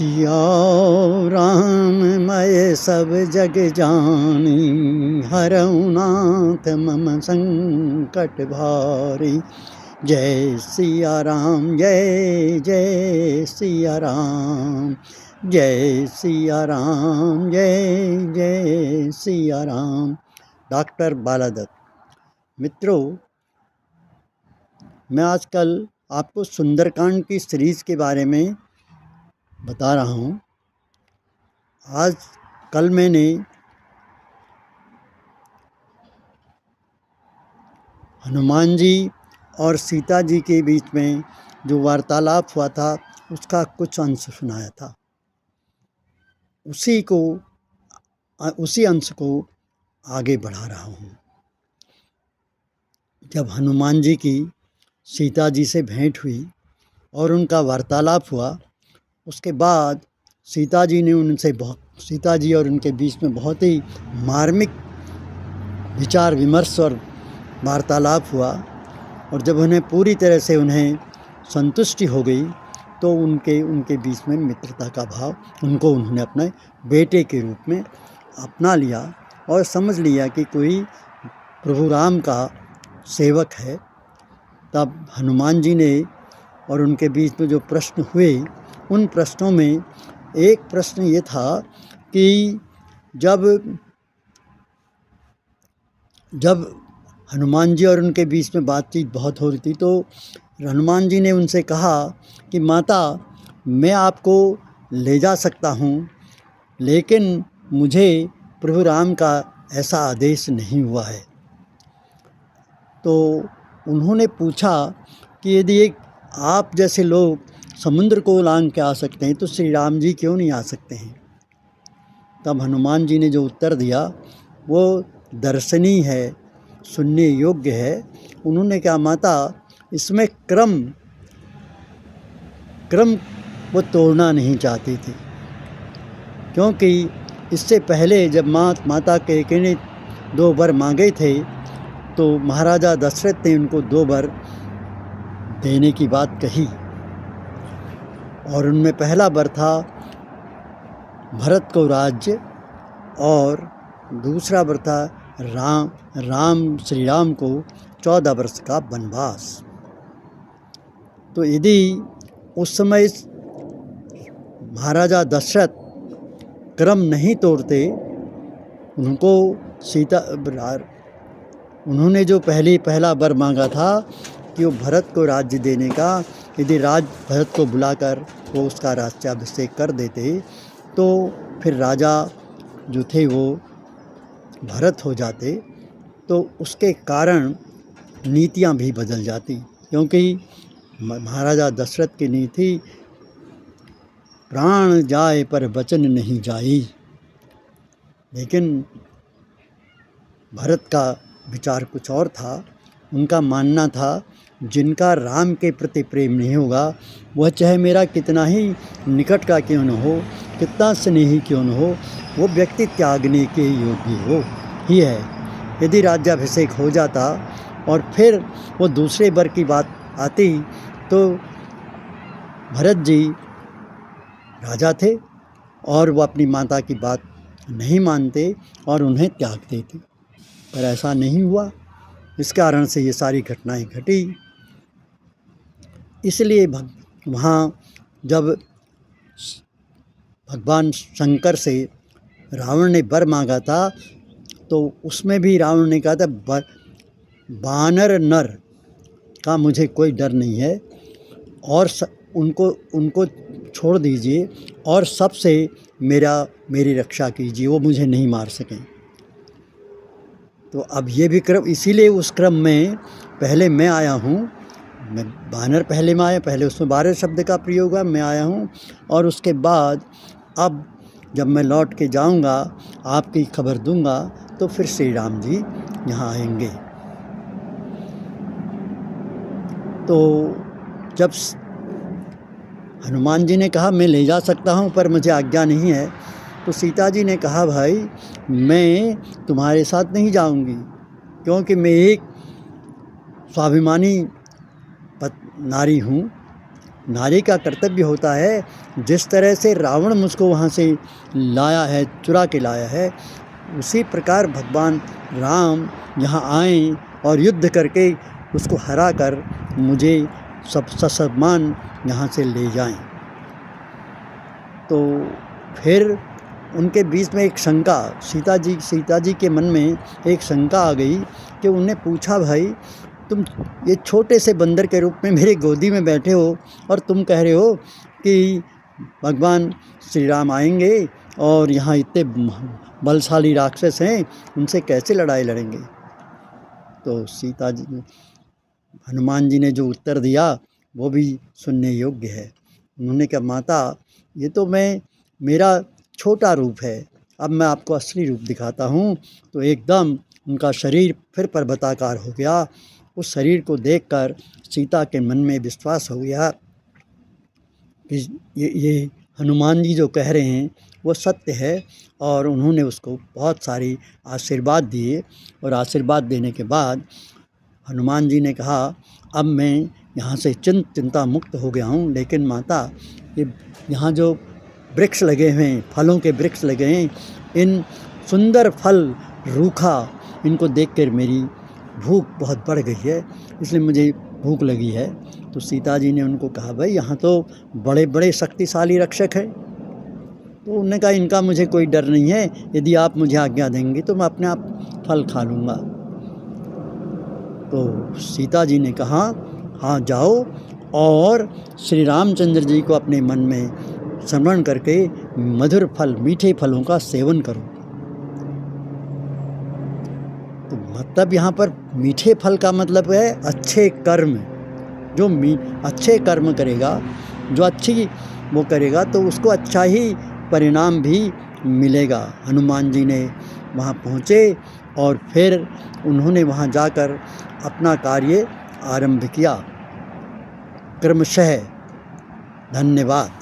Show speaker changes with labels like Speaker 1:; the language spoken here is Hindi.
Speaker 1: सिया राम मैं सब जग जानी, हरऊ नाथ मम संकट भारी। जय सिया राम, जय जय सिया राम, जय सिया राम, जय जय सिया राम। डॉक्टर बालादत्त। मित्रों, मैं आजकल आपको सुंदरकांड की सीरीज़ के बारे में बता रहा हूँ। कल मैंने हनुमान जी और सीता जी के बीच में जो वार्तालाप हुआ था उसका कुछ अंश सुनाया था। उसी अंश को आगे बढ़ा रहा हूँ। जब हनुमान जी की सीता जी से भेंट हुई और उनका वार्तालाप हुआ, उसके बाद सीता जी और उनके बीच में बहुत ही मार्मिक विचार विमर्श और वार्तालाप हुआ। और जब उन्हें पूरी तरह से संतुष्टि हो गई तो उनके बीच में मित्रता का भाव, उन्होंने अपने बेटे के रूप में अपना लिया और समझ लिया कि कोई प्रभु राम का सेवक है। तब हनुमान जी ने और उनके बीच में जो प्रश्न हुए, उन प्रश्नों में एक प्रश्न ये था कि जब हनुमान जी और उनके बीच में बातचीत बहुत हो रही थी तो हनुमान जी ने उनसे कहा कि माता, मैं आपको ले जा सकता हूँ, लेकिन मुझे प्रभु राम का ऐसा आदेश नहीं हुआ है। तो उन्होंने पूछा कि यदि आप जैसे लोग समुद्र को लांघ के आ सकते हैं तो श्री राम जी क्यों नहीं आ सकते हैं। तब हनुमान जी ने जो उत्तर दिया वो दर्शनीय है, सुनने योग्य है। उन्होंने कहा, माता, इसमें क्रम वो तोड़ना नहीं चाहती थी, क्योंकि इससे पहले जब माता कैकेयी ने 2 वर मांगे थे तो महाराजा दशरथ ने उनको 2 वर देने की बात कही। और उनमें पहला वर था भरत को राज्य और दूसरा वर था श्री राम को 14 वर्ष का वनवास। तो यदि उस समय महाराजा दशरथ क्रम नहीं तोड़ते, उन्होंने जो पहला वर मांगा था कि वो भरत को राज्य देने का, यदि भरत को बुलाकर वो उसका राज्याभिषेक कर देते तो फिर राजा जो थे वो भरत हो जाते, तो उसके कारण नीतियाँ भी बदल जाती। क्योंकि महाराजा दशरथ की नीति प्राण जाए पर वचन नहीं जाई, लेकिन भरत का विचार कुछ और था। उनका मानना था जिनका राम के प्रति प्रेम नहीं होगा वह चाहे मेरा कितना ही निकट का क्यों न हो, कितना स्नेही क्यों न हो, वो व्यक्ति त्यागने के योग्य ही है। यदि राज्याभिषेक हो जाता और फिर वो दूसरे वर की बात आती तो भरत जी राजा थे और वो अपनी माता की बात नहीं मानते और उन्हें त्याग देते, पर ऐसा नहीं हुआ। इस कारण से ये सारी घटनाएं घटी। इसलिए वहाँ जब भगवान शंकर से रावण ने वर मांगा था तो उसमें भी रावण ने कहा था वानर नर का मुझे कोई डर नहीं है और उनको छोड़ दीजिए और सबसे मेरी रक्षा कीजिए, वो मुझे नहीं मार सकें। तो अब ये भी क्रम, इसीलिए उस क्रम में पहले मैं आया हूँ, मैं वानर पहले में आया, पहले उसमें 12 शब्द का प्रयोग हुआ, मैं आया हूँ और उसके बाद अब जब मैं लौट के जाऊँगा आपकी खबर दूँगा तो फिर श्री राम जी यहाँ आएंगे। तो जब हनुमान जी ने कहा मैं ले जा सकता हूँ पर मुझे आज्ञा नहीं है, तो सीता जी ने कहा, भाई मैं तुम्हारे साथ नहीं जाऊँगी, क्योंकि मैं एक स्वाभिमानी नारी हूँ नारी का कर्तव्य होता है, जिस तरह से रावण मुझको वहाँ से लाया है, चुरा के लाया है, उसी प्रकार भगवान राम यहाँ आएँ और युद्ध करके उसको हरा कर मुझे ससम्मान यहाँ से ले जाएं। तो फिर उनके बीच में एक शंका, सीता जी के मन में एक शंका आ गई कि उन्हें पूछा, भाई तुम ये छोटे से बंदर के रूप में मेरे गोदी में बैठे हो और तुम कह रहे हो कि भगवान श्री राम आएंगे और यहाँ इतने बलशाली राक्षस हैं, उनसे कैसे लड़ाई लड़ेंगे। तो सीता जी ने, हनुमान जी ने जो उत्तर दिया वो भी सुनने योग्य है। उन्होंने कहा, माता ये तो मेरा छोटा रूप है, अब मैं आपको असली रूप दिखाता हूँ। तो एकदम उनका शरीर फिर पर्वताकार हो गया। उस शरीर को देखकर सीता के मन में विश्वास हो गया कि ये हनुमान जी जो कह रहे हैं वो सत्य है, और उन्होंने उसको बहुत सारी आशीर्वाद दिए। और आशीर्वाद देने के बाद हनुमान जी ने कहा, अब मैं यहाँ से चिंता मुक्त हो गया हूँ, लेकिन माता ये यहाँ जो वृक्ष लगे हैं, फलों के वृक्ष लगे हैं, इन सुंदर फल रूखा, इनको देखकर मेरी भूख बहुत बढ़ गई है, इसलिए मुझे भूख लगी है। तो सीता जी ने उनको कहा, भाई यहाँ तो बड़े बड़े शक्तिशाली रक्षक हैं। तो उन्होंने कहा, इनका मुझे कोई डर नहीं है, यदि आप मुझे आज्ञा देंगे तो मैं अपने आप फल खा लूँगा। तो सीता जी ने कहा, हाँ जाओ और श्री रामचंद्र जी को अपने मन में स्मरण करके मधुर फल, मीठे फलों का सेवन करो। तो मतलब यहाँ पर मीठे फल का मतलब है अच्छे कर्म। जो अच्छे कर्म करेगा, जो अच्छी वो करेगा, तो उसको अच्छा ही परिणाम भी मिलेगा। हनुमान जी ने वहाँ पहुँचे और फिर उन्होंने वहाँ जाकर अपना कार्य आरंभ किया क्रमशः। धन्यवाद।